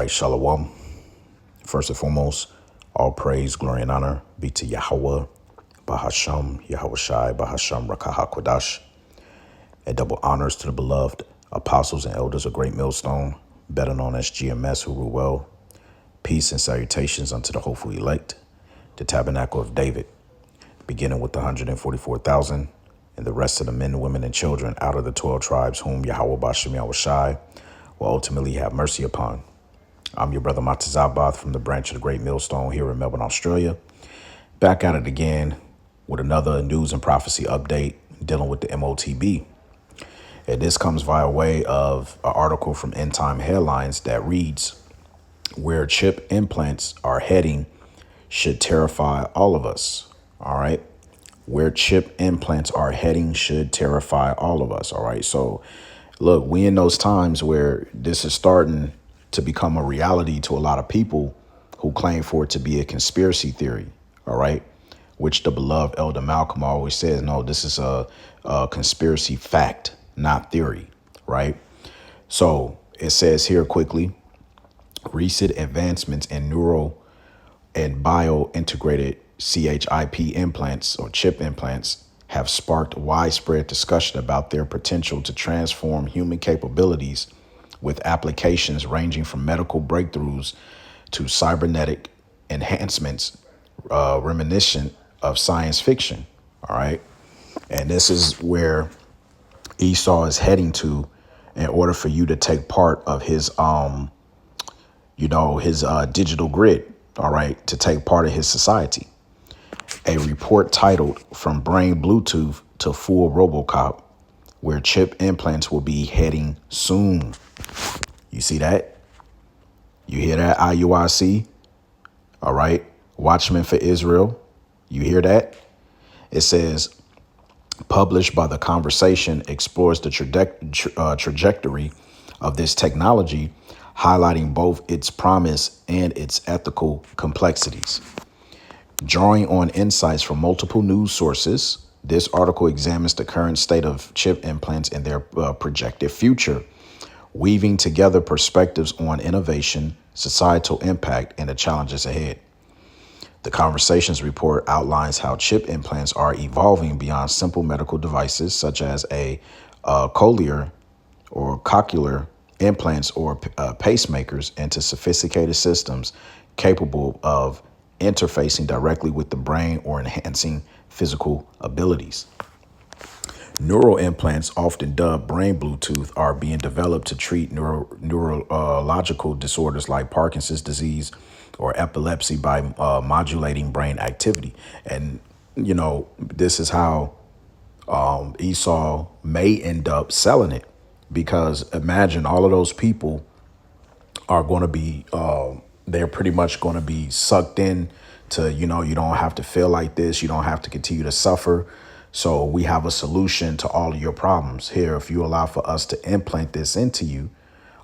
right, Shalom. First and foremost, all praise, glory, and honor be to Yahweh, Bahasham, Yahweh Shai, Bahasham, Rakaha Kodash, and double honors to the beloved apostles and elders of Great Millstone, better known as GMS, who rule well. Peace and salutations unto the hopeful elect, the tabernacle of David, beginning with the 144,000 and the rest of the men, women, and children out of the 12 tribes whom Yahweh Bahasham, Yahweh Shai will ultimately have mercy upon. I'm your brother Matazabath from the branch of the Great Millstone here in Melbourne, Australia. Back at it again with another news and prophecy update dealing with the M.O.T.B. And this comes via way of an article from End Time Headlines that reads, "Where chip implants are heading should terrify all of us." All right. Where chip implants are heading should terrify all of us. All right. So look, we in those times where this is starting to become a reality to a lot of people who claim for it to be a conspiracy theory. All right. Which the beloved Elder Malcolm always says, no, this is a conspiracy fact, not theory. Right. So it says here quickly, recent advancements in neural and bio-integrated CHIP implants or chip implants have sparked widespread discussion about their potential to transform human capabilities, with applications ranging from medical breakthroughs to cybernetic enhancements reminiscent of science fiction. All right. And this is where Esau is heading to in order for you to take part of his digital grid. All right. To take part of his society. A report titled "From Brain Bluetooth to Full Robocop," where chip implants will be heading soon. You see that? You hear that, IUIC? All right. Watchmen for Israel. You hear that? It says, published by The Conversation, explores the trajectory of this technology, highlighting both its promise and its ethical complexities. Drawing on insights from multiple news sources, this article examines the current state of chip implants and their projected future, weaving together perspectives on innovation, societal impact, and the challenges ahead. The Conversations report outlines how chip implants are evolving beyond simple medical devices such as a cochlear or cochlear implants or pacemakers into sophisticated systems capable of interfacing directly with the brain or enhancing physical abilities. Neural implants, often dubbed brain Bluetooth, are being developed to treat neurological disorders like Parkinson's disease or epilepsy by modulating brain activity. And, you know, this is how Esau may end up selling it, because imagine all of those people are going to be they're pretty much going to be sucked in to, you don't have to feel like this. You don't have to continue to suffer. So we have a solution to all of your problems here. If you allow for us to implant this into you,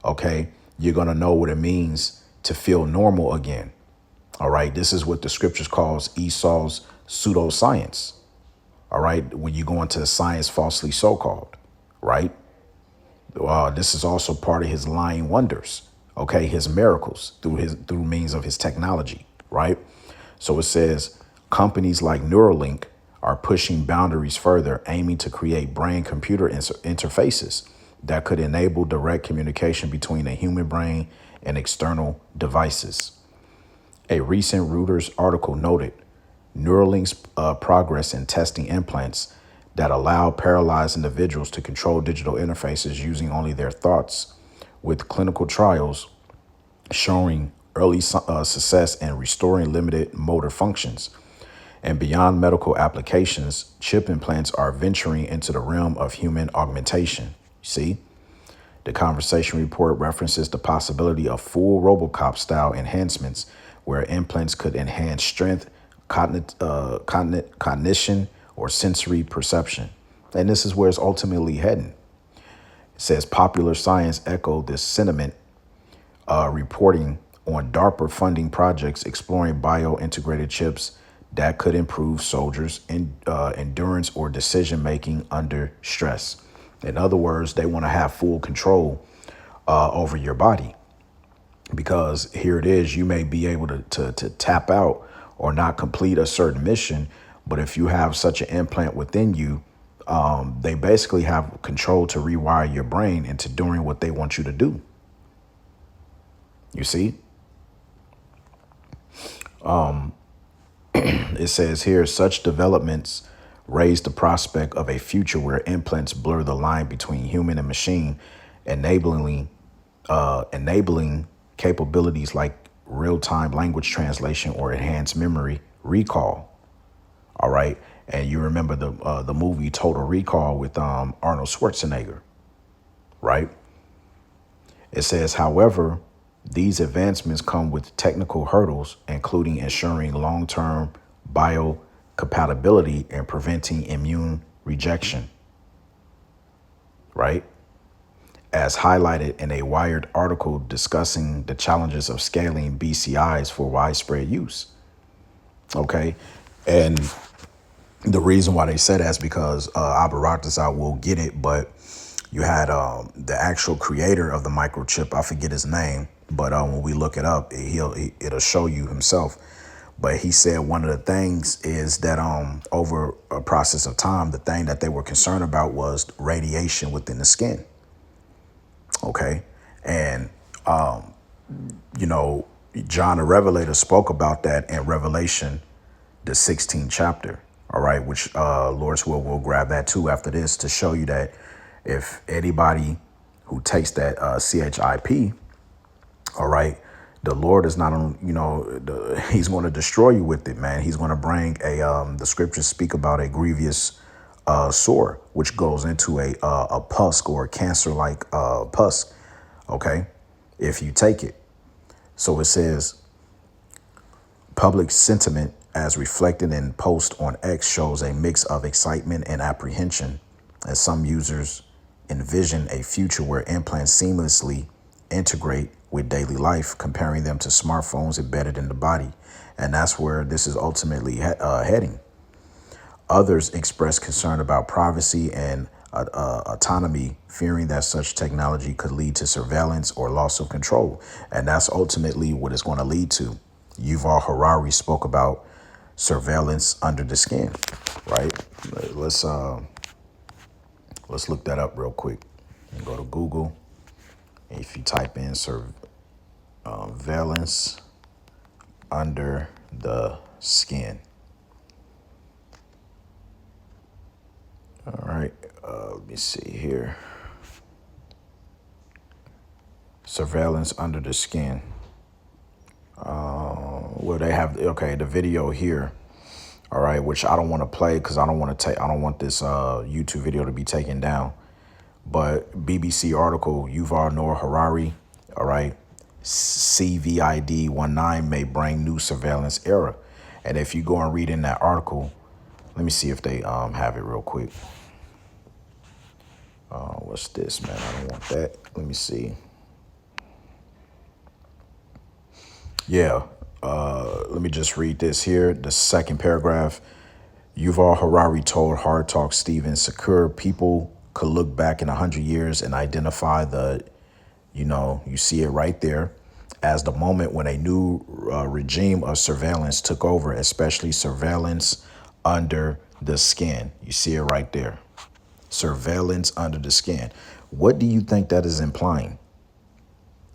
OK, you're going to know what it means to feel normal again. All right. This is what the scriptures calls Esau's pseudoscience. All right. When you go into science falsely so-called. Right. This is also part of his lying wonders. OK, his miracles through means of his technology. Right. So it says companies like Neuralink are pushing boundaries further, aiming to create brain computer interfaces that could enable direct communication between a human brain and external devices. A recent Reuters article noted Neuralink's progress in testing implants that allow paralyzed individuals to control digital interfaces using only their thoughts, with clinical trials showing early success in restoring limited motor functions. And beyond medical applications, chip implants are venturing into the realm of human augmentation. See, the Conversation report references the possibility of full Robocop style enhancements where implants could enhance strength, cognition, or sensory perception. And this is where it's ultimately heading. It says Popular Science echoed this sentiment, reporting on DARPA funding projects exploring bio-integrated chips that could improve soldiers' endurance or decision-making under stress. In other words, they want to have full control over your body. because here it is, you may be able to tap out or not complete a certain mission. But if you have such an implant within you, they basically have control to rewire your brain into doing what they want you to do. You see? It says here, such developments raise the prospect of a future where implants blur the line between human and machine, enabling capabilities like real-time language translation or enhanced memory recall. All right. And you remember the movie Total Recall with Arnold Schwarzenegger, right? It says, however, these advancements come with technical hurdles, including ensuring long-term biocompatibility and preventing immune rejection, right? As highlighted in a Wired article discussing the challenges of scaling BCIs for widespread use. Okay. And the reason why they said that is because Abaraktasai will get it, but you had the actual creator of the microchip. I forget his name, but when we look it up, it'll show you himself. But he said one of the things is that over a process of time, the thing that they were concerned about was radiation within the skin. OK, and, John the Revelator spoke about that in Revelation, the 16th chapter. All right, which Lord's will grab that, too, after this to show you that if anybody who takes that CHIP, all right, the Lord is not on, he's going to destroy you with it, man. He's going to bring the scriptures speak about a grievous sore, which goes into a pus or a cancer like pus. OK, if you take it. So it says public sentiment as reflected in post on X shows a mix of excitement and apprehension as some users envision a future where implants seamlessly integrate with daily life, comparing them to smartphones embedded in the body. And that's where this is ultimately heading. Others express concern about privacy and autonomy, fearing that such technology could lead to surveillance or loss of control. And that's ultimately what it's going to lead to. Yuval Harari spoke about surveillance under the skin, right? Let's look that up real quick and go to Google. If you type in surveillance under the skin. All right, let me see here. Surveillance under the skin. Where they have, okay, the video here. All right, which I don't want to play because I don't want this YouTube video to be taken down. But BBC article, Yuval Noah Harari, all right, COVID-19 may bring new surveillance era. And if you go and read in that article, let me see if they have it real quick. What's this, man? I don't want that. Let me see. Yeah. Let me just read this here. The second paragraph. Yuval Harari told Hard Talk Steven Secure people could look back in 100 years and identify you see it right there, as the moment when a new regime of surveillance took over, especially surveillance under the skin. You see it right there. Surveillance under the skin. What do you think that is implying?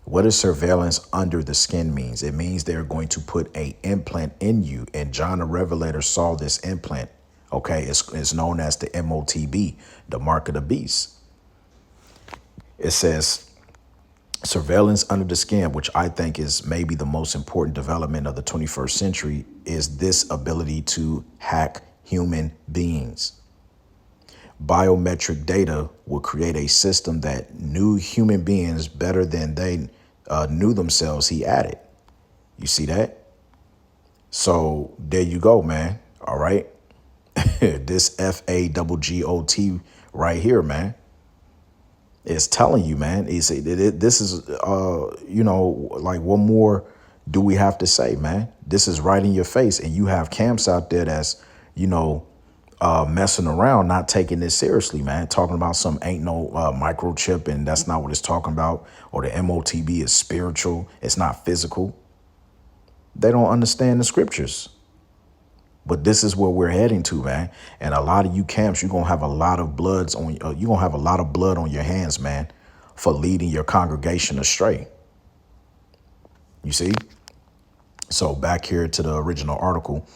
What does surveillance under the skin means? It means they're going to put a implant in you. And John the Revelator saw this implant. OK, it's known as the M.O.T.B, the mark of the beast. It says surveillance under the skin, which I think is maybe the most important development of the 21st century, is this ability to hack human beings. Biometric data will create a system that knew human beings better than they knew themselves, he added. You see that? So there you go, man. All right. This FAGGOT right here, man, is telling you, man, this is, like, what more do we have to say, man? This is right in your face. And you have camps out there that's, messing around, not taking this seriously, man. Talking about some ain't no microchip, and that's not what it's talking about. Or the M.O.T.B is spiritual, it's not physical. They don't understand the scriptures. But this is where we're heading to, man. And a lot of you camps, you're gonna have a lot of bloods on. You're gonna have a lot of blood on your hands, man, for leading your congregation astray. You see. So back here to the original article,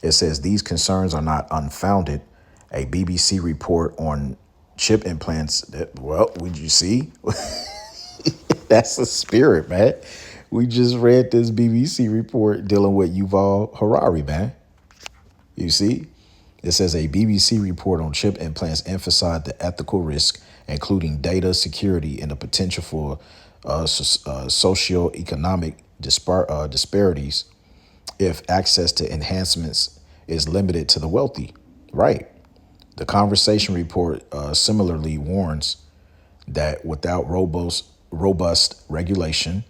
it says these concerns are not unfounded. A BBC report on chip implants. Well, would you see? That's the spirit, man. We just read this BBC report dealing with Yuval Harari, man. You see? It says a BBC report on chip implants emphasized the ethical risk, including data security and the potential for socioeconomic disparities if access to enhancements is limited to the wealthy. Right. The conversation report similarly warns that without robust regulation,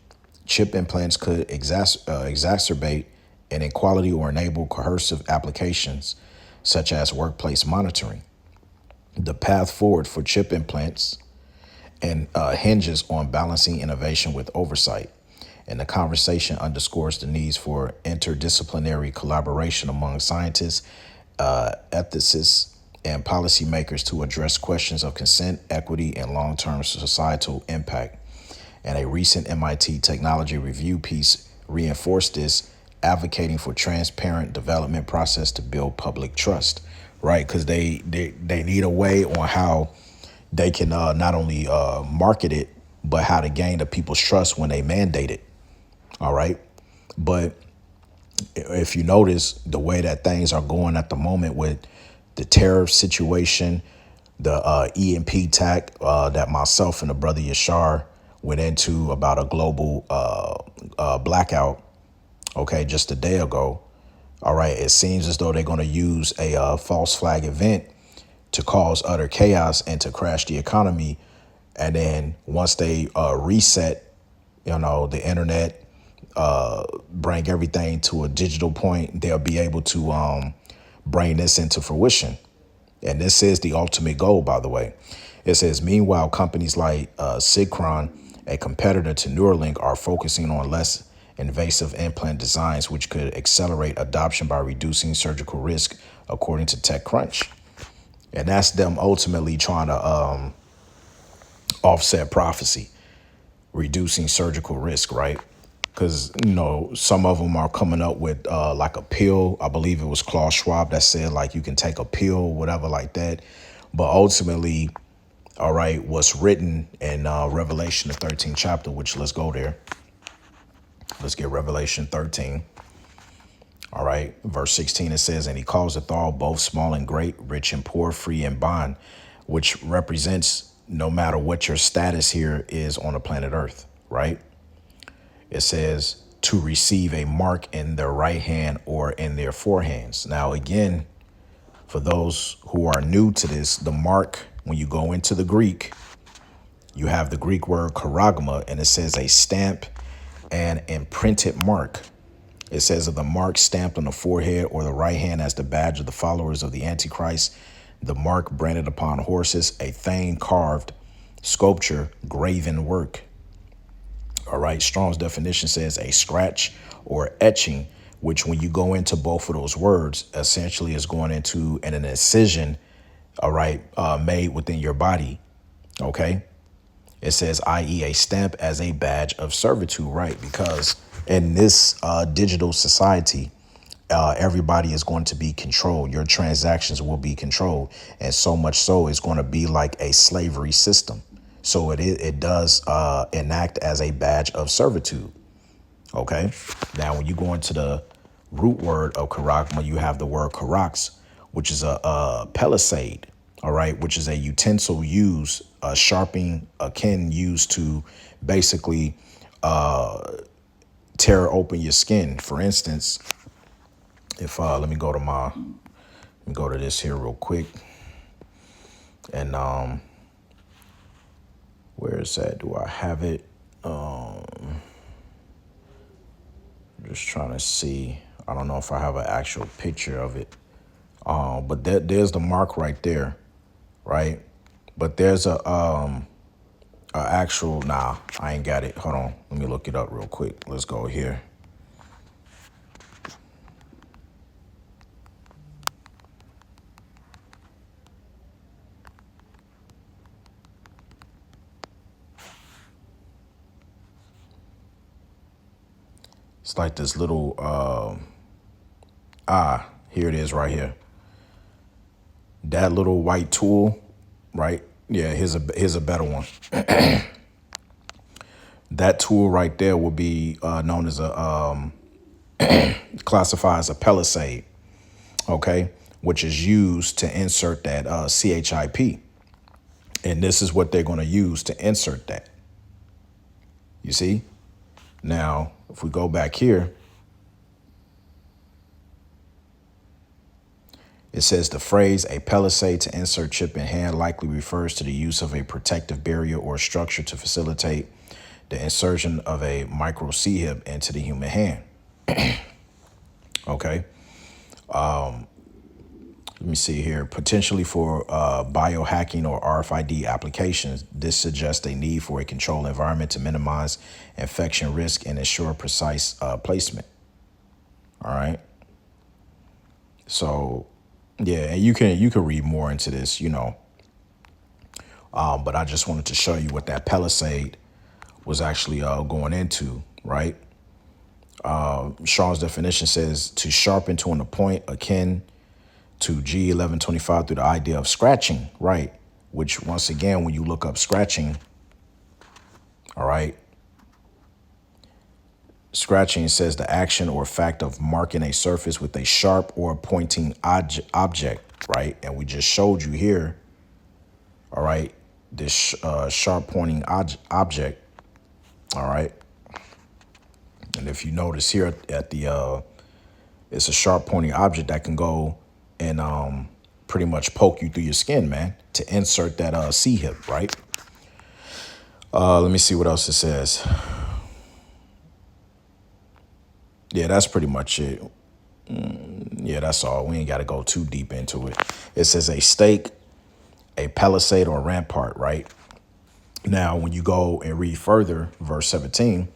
chip implants could exacerbate inequality or enable coercive applications such as workplace monitoring. The path forward for chip implants and hinges on balancing innovation with oversight. And the conversation underscores the needs for interdisciplinary collaboration among scientists, ethicists, and policymakers to address questions of consent, equity, and long-term societal impact. And a recent MIT technology review piece reinforced this, advocating for transparent development process to build public trust, right? Because they need a way on how they can not only market it, but how to gain the people's trust when they mandate it. All right. But if you notice the way that things are going at the moment with the tariff situation, the EMP tack that myself and the brother Yashar went into about a global blackout, okay, just a day ago. All right. It seems as though they're going to use a false flag event to cause utter chaos and to crash the economy. And then once they reset, the internet, bring everything to a digital point, they'll be able to bring this into fruition. And this is the ultimate goal, by the way. It says, meanwhile, companies like Sigcron, a competitor to Neuralink, are focusing on less invasive implant designs, which could accelerate adoption by reducing surgical risk, according to TechCrunch. And that's them ultimately trying to offset prophecy, reducing surgical risk, right? Because, some of them are coming up with like a pill. I believe it was Klaus Schwab that said like you can take a pill, whatever like that. But ultimately, all right, what's written in Revelation, the 13th chapter, which let's go there. Let's get Revelation 13. All right, verse 16, it says, and he causeth all, both small and great, rich and poor, free and bond, which represents no matter what your status here is on the planet Earth, right? It says to receive a mark in their right hand or in their forehands. Now, again, for those who are new to this, the mark, when you go into the Greek, you have the Greek word charagma, and it says a stamp and imprinted mark. It says of the mark stamped on the forehead or the right hand as the badge of the followers of the Antichrist, the mark branded upon horses, a thing carved, sculpture, graven work. All right, Strong's definition says a scratch or etching, which when you go into both of those words, essentially is going into an incision, all right, made within your body. Okay. It says, i.e. a stamp as a badge of servitude, right? Because in this digital society, everybody is going to be controlled. Your transactions will be controlled. And so much so it's going to be like a slavery system. So it does enact as a badge of servitude. OK, now, when you go into the root word of charagma, you have the word charax, which is a palisade. All right, which is a utensil used, a sharpening akin used to basically tear open your skin. For instance, if let me go to this here real quick. And where is that? Do I have it? Just trying to see. I don't know if I have an actual picture of it. But there's the mark right there, right? But there's a actual, nah, I ain't got it. Hold on, let me look it up real quick. Let's go here. It's like this little, here it is right here. That little white tool, right? Yeah, here's a better one. That tool right there will be known as classified as a palisade, okay, which is used to insert that CHIP. And this is what they're going to use to insert that. You see? Now, if we go back here, it says the phrase a palisade to insert chip in hand likely refers to the use of a protective barrier or structure to facilitate the insertion of a micro C-hip into the human hand. Okay. Let me see here. Potentially for biohacking or RFID applications, this suggests a need for a controlled environment to minimize infection risk and ensure precise placement. All right. So, yeah, and you can read more into this, but I just wanted to show you what that palisade was actually going into, right? Sean's definition says to sharpen to a point akin to G1125 through the idea of scratching, right? Which, once again, when you look up scratching, all right, scratching says the action or fact of marking a surface with a sharp or pointing object, right? And we just showed you here, all right, this sharp pointing object, all right. And if you notice here at the, it's a sharp pointing object that can go and pretty much poke you through your skin, man, to insert that C-hip, right? Let me see what else it says. Yeah, that's pretty much it. Yeah, that's all. We ain't got to go too deep into it. It says a stake, a palisade, or rampart, right? Now, when you go and read further, verse 17,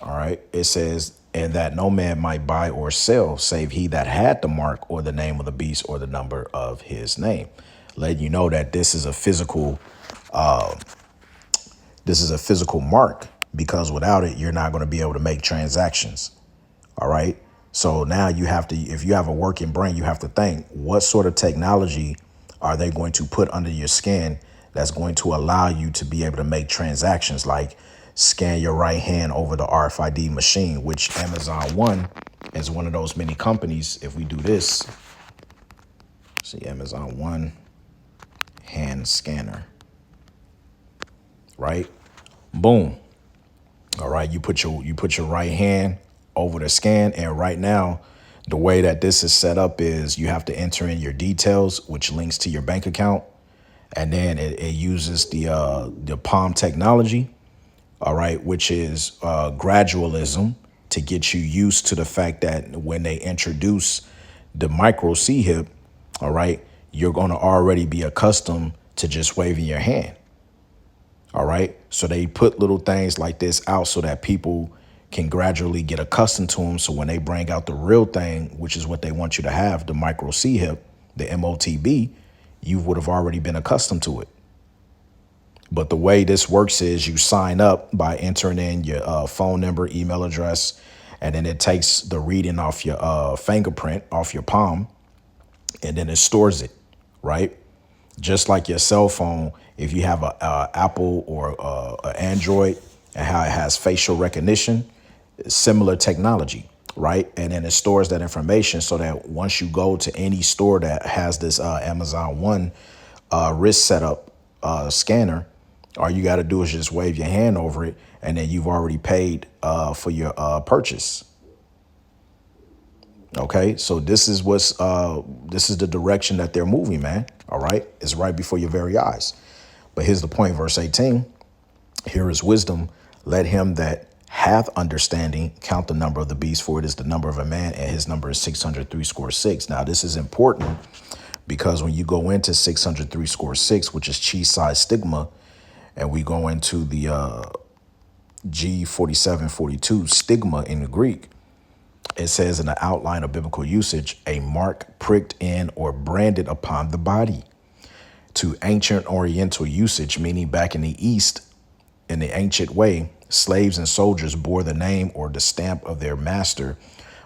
all right, it says, and that no man might buy or sell save he that had the mark or the name of the beast or the number of his name. Letting you know that this is a physical mark, because without it, you're not going to be able to make transactions. All right. So now you have to, if you have a working brain, you have to think, what sort of technology are they going to put under your skin that's going to allow you to be able to make transactions, like scan your right hand over the RFID machine, which Amazon One is one of those many companies. If we do this, see, Amazon One hand scanner, right? Boom. All right. You put your right hand over the scan. And right now, the way that this is set up is you have to enter in your details, which links to your bank account. And then it uses the palm technology, all right, which is gradualism, to get you used to the fact that when they introduce the micro C-hip, all right, you're going to already be accustomed to just waving your hand. All right. So they put little things like this out so that people can gradually get accustomed to them. So when they bring out the real thing, which is what they want you to have, the micro C-hip, the M.O.T.B, you would have already been accustomed to it. But the way this works is you sign up by entering in your phone number, email address, and then it takes the reading off your fingerprint, off your palm, and then it stores it, right? Just like your cell phone, if you have a Apple or a Android, and how it has facial recognition, similar technology, right? And then it stores that information so that once you go to any store that has this Amazon One wrist setup scanner, all you got to do is just wave your hand over it, and then you've already paid for your purchase. Okay, so this is the direction that they're moving, man. All right, it's right before your very eyes. But here's the point, verse 18. Here is wisdom. Let him that hath understanding, count the number of the beast, for it is the number of a man, and his number is 603 score six. Now, this is important because when you go into 603 score six, which is chi psi stigma, and we go into the G4742 stigma in the Greek, it says in the outline of biblical usage, a mark pricked in or branded upon the body. To ancient Oriental usage, meaning back in the East, in the ancient way, slaves and soldiers bore the name or the stamp of their master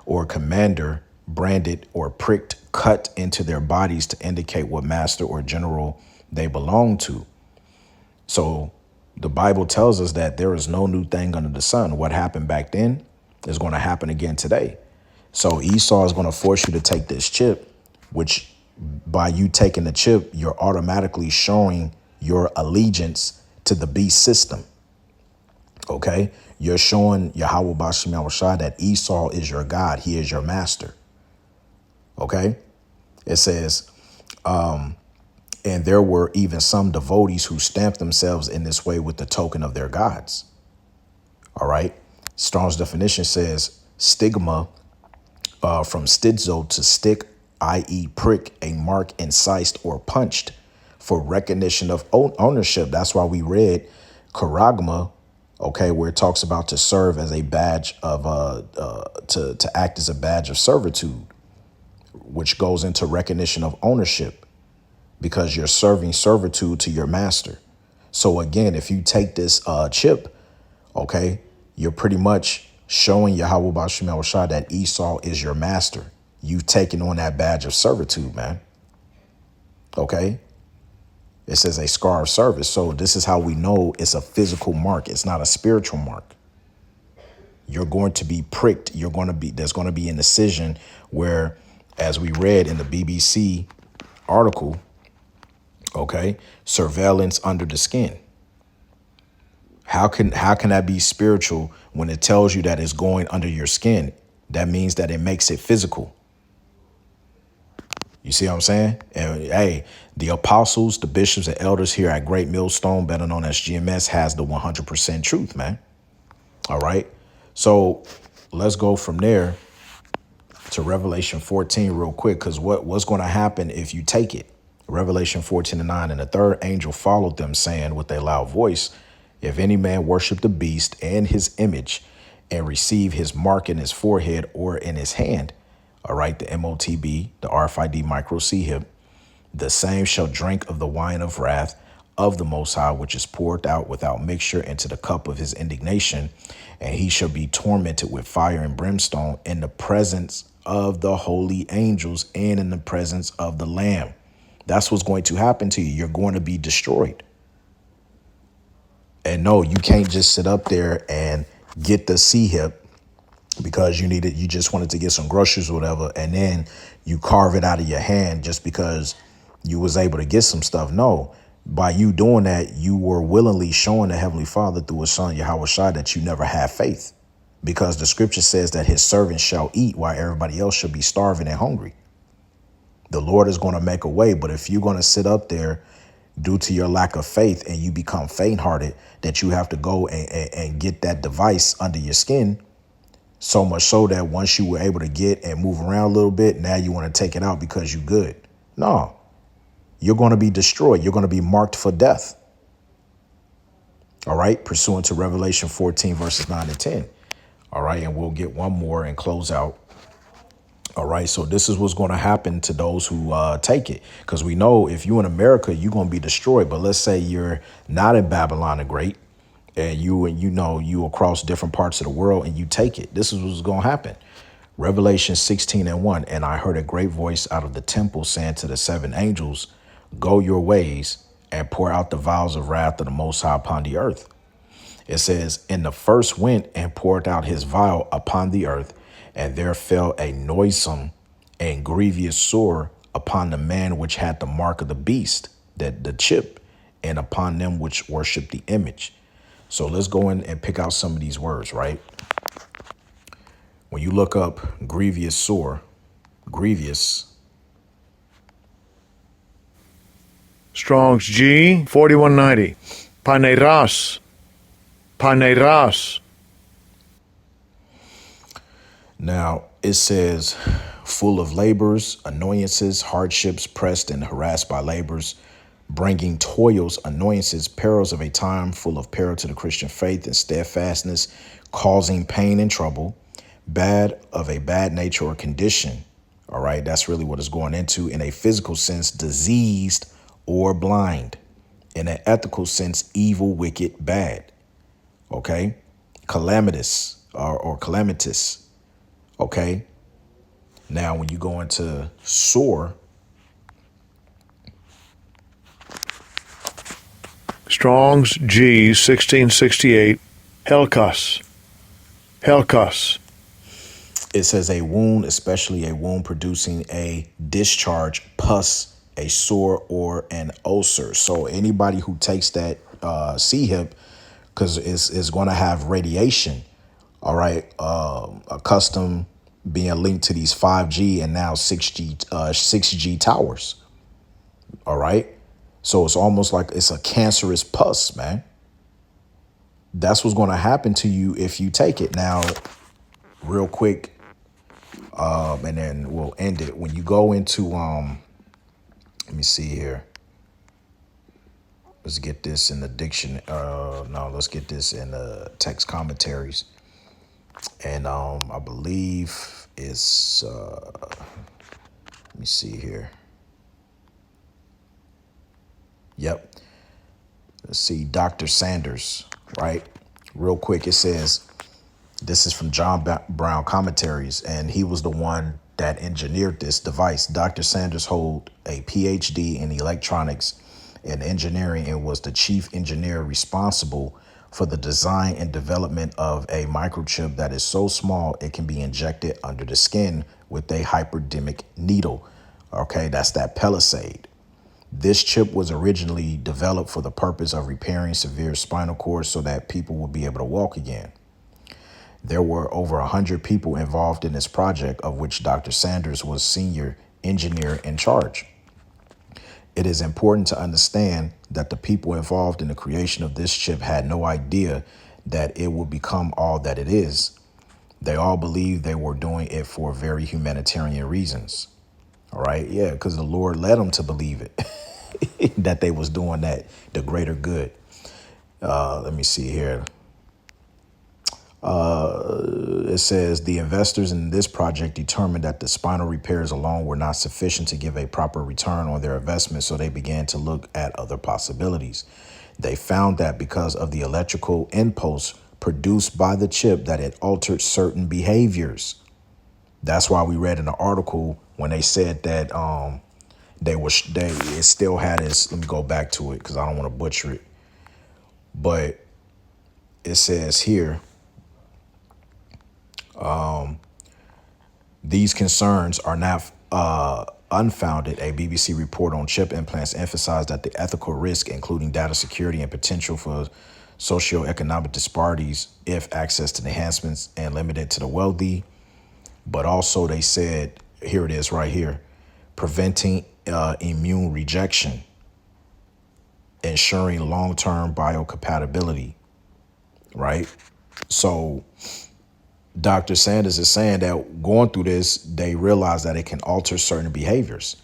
or commander, branded or pricked, cut into their bodies to indicate what master or general they belonged to. So the Bible tells us that there is no new thing under the sun. What happened back then is going to happen again today. So Esau is going to force you to take this chip, which by you taking the chip, you're automatically showing your allegiance to the beast system. OK, you're showing Yahweh Bashim Yahushua that Esau is your God. He is your master. OK, it says, and there were even some devotees who stamped themselves in this way with the token of their gods. All right. Strong's definition says stigma, from stidzo to stick, i.e. prick, a mark incised or punched for recognition of ownership. That's why we read charagma, okay, where it talks about to serve as a badge of to act as a badge of servitude, which goes into recognition of ownership because you're serving servitude to your master. So again, if you take this chip, okay, you're pretty much showing Yahweh Bashim Yahushua that Esau is your master. You've taken on that badge of servitude, man. Okay. It says a scar of service. So this is how we know it's a physical mark. It's not a spiritual mark. You're going to be pricked. There's going to be an incision where, as we read in the BBC article, okay, surveillance under the skin. How can that be spiritual when it tells you that it's going under your skin? That means that it makes it physical. You see what I'm saying? And hey, the apostles, the bishops and elders here at Great Millstone, better known as GMS, has the 100% truth, man. All right. So let's go from there to Revelation 14 real quick, because what's going to happen if you take it? Revelation 14:9, and the third angel followed them, saying with a loud voice, if any man worship the beast and his image and receive his mark in his forehead or in his hand, all right, the M.O.T.B, the RFID micro C hip, the same shall drink of the wine of wrath of the Most High, which is poured out without mixture into the cup of his indignation, and he shall be tormented with fire and brimstone in the presence of the holy angels and in the presence of the Lamb. That's what's going to happen to you. You're going to be destroyed. And no, you can't just sit up there and get the C hip because you just wanted to get some groceries or whatever, and then you carve it out of your hand just because you was able to get some stuff. No, by you doing that, you were willingly showing the Heavenly Father through his son Yahweh Shai that you never have faith, because the scripture says that his servants shall eat while everybody else should be starving and hungry. The Lord is going to make a way, but if you're going to sit up there due to your lack of faith and you become faint-hearted, that you have to go and get that device under your skin, so much so that once you were able to get and move around a little bit, now you want to take it out because you're good. No, you're going to be destroyed. You're going to be marked for death. All right, pursuant to Revelation 14, verses 9 and 10. All right, and we'll get one more and close out. All right, so this is what's going to happen to those who take it, because we know if you're in America, you're going to be destroyed. But let's say you're not in Babylon the Great, and you across different parts of the world and you take it. This is what's going to happen. Revelation 16:1. And I heard a great voice out of the temple saying to the seven angels, go your ways and pour out the vials of wrath of the Most High upon the earth. It says, and the first went and poured out his vial upon the earth, and there fell a noisome and grievous sore upon the man which had the mark of the beast, that the chip, and upon them which worship the image. So let's go in and pick out some of these words, right? When you look up grievous sore, grievous. Strong's G 4190. Paneras. Paneras. Now, it says, full of labors, annoyances, hardships, pressed and harassed by labors, bringing toils, annoyances, perils of a time full of peril to the Christian faith and steadfastness, causing pain and trouble, bad of a bad nature or condition. All right, that's really what it's going into. In a physical sense, diseased or blind. In an ethical sense, evil, wicked, bad. Okay, calamitous or calamitous. Okay, now when you go into sore, Strong's G 1668. Helkas. Helkas. it says a wound, especially a wound producing a discharge, pus, a sore, or an ulcer. So anybody who takes that C-hip, because it's going to have radiation, all right, accustomed being linked to these 5G and now 6G towers, all right? So it's almost like it's a cancerous pus, man. That's what's going to happen to you if you take it. Now, real quick, and then we'll end it. When you go into let me see here. Let's get this in the diction. No, let's get this in the text commentaries. And I believe it's let me see here. Yep. Let's see, Dr. Sanders, right? Real quick, it says, this is from John Brown commentaries, and he was the one that engineered this device. Dr. Sanders hold a PhD in electronics and engineering and was the chief engineer responsible for the design and development of a microchip that is so small it can be injected under the skin with a hypodermic needle. Okay, that's that Palisade. This chip was originally developed for the purpose of repairing severe spinal cords so that people would be able to walk again. There were over 100 people involved in this project, of which Dr. Sanders was senior engineer in charge. It is important to understand that the people involved in the creation of this chip had no idea that it would become all that it is. They all believed they were doing it for very humanitarian reasons. All right. Yeah, because the Lord led them to believe it, that they was doing that, the greater good. Let me see here. It says the investors in this project determined that the spinal repairs alone were not sufficient to give a proper return on their investment, so they began to look at other possibilities. They found that because of the electrical impulse produced by the chip, that it altered certain behaviors. That's why we read in the article when they said that it still had its. Let me go back to it because I don't want to butcher it, but it says here. These concerns are not unfounded. A BBC report on chip implants emphasized that the ethical risk, including data security and potential for socioeconomic disparities if access to enhancements and limited to the wealthy. But also they said, here it is right here, preventing immune rejection, ensuring long-term biocompatibility, right? So Dr. Sanders is saying that going through this, they realize that it can alter certain behaviors.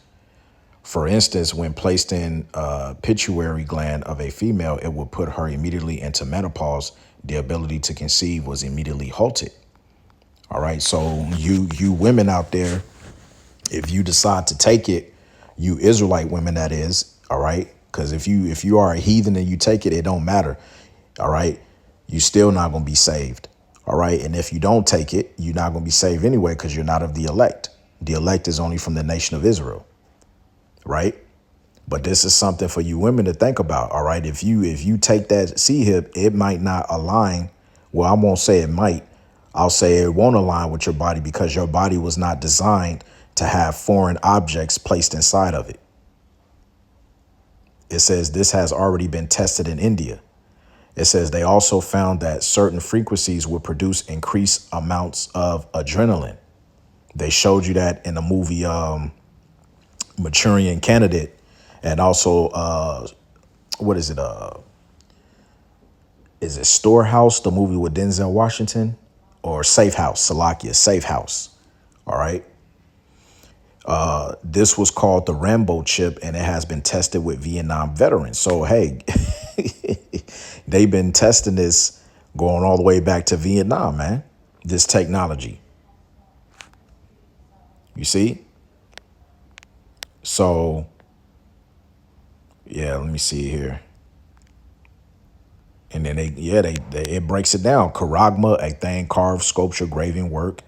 For instance, when placed in a pituitary gland of a female, it would put her immediately into menopause. The ability to conceive was immediately halted. All right. So you women out there, if you decide to take it, you Israelite women, that is, all right. Because if you are a heathen and you take it, it don't matter. All right. You still not going to be saved. All right. And if you don't take it, you're not going to be saved anyway because you're not of the elect. The elect is only from the nation of Israel. Right. But this is something for you women to think about. All right. If you take that C-hip, it might not align. Well, I won't say it might. I'll say it won't align with your body because your body was not designed to have foreign objects placed inside of it. It says this has already been tested in India. It says they also found that certain frequencies would produce increased amounts of adrenaline. They showed you that in the movie Manchurian Candidate, and also what is it? Is it Storehouse, the movie with Denzel Washington? or safe house, Salakia, safe house. All right. This was called the Rambo chip, and it has been tested with Vietnam veterans. So, hey, they've been testing this going all the way back to Vietnam, man. This technology. You see? So, yeah, let me see here. And then it breaks it down. Charagma, a thing, carved sculpture, graving work.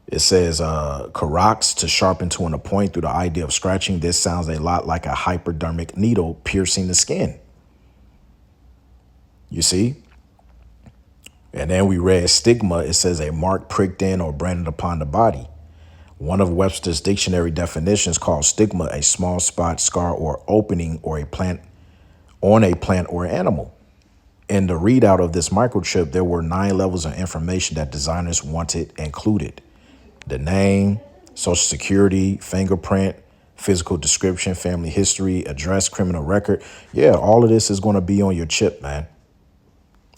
It says Karax to sharpen to a point through the idea of scratching. This sounds a lot like a hypodermic needle piercing the skin. You see? And then we read stigma. It says a mark pricked in or branded upon the body. One of Webster's dictionary definitions calls stigma a small spot, scar, or opening or a plant on a plant or animal. In the readout of this microchip, there were 9 levels of information that designers wanted included. The name, social security, fingerprint, physical description, family history, address, criminal record. Yeah, all of this is going to be on your chip, man.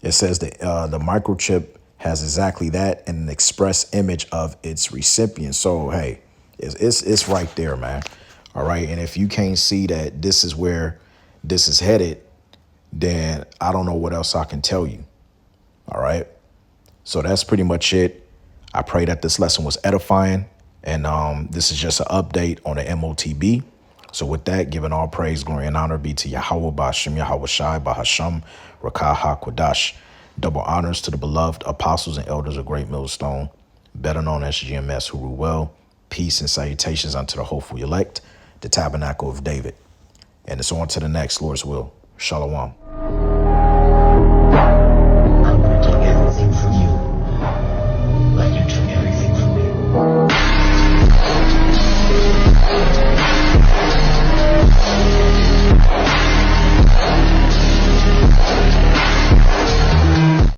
It says that the microchip has exactly that and an express image of its recipient. So, hey, it's right there, man. All right. And if you can't see that this is where this is headed, then I don't know what else I can tell you. All right. So that's pretty much it. I pray that this lesson was edifying. And this is just an update on the M.O.T.B. So with that, giving all praise, glory, and honor be to Yahweh, Ba'ashem, Yahweh Shai, Bahasham, Rakah HaKodash. Double honors to the beloved apostles and elders of Great Millstone, better known as GMS, who rule well. Peace and salutations unto the hopeful elect, the tabernacle of David. And it's on to the next, Lord's will. Shalom.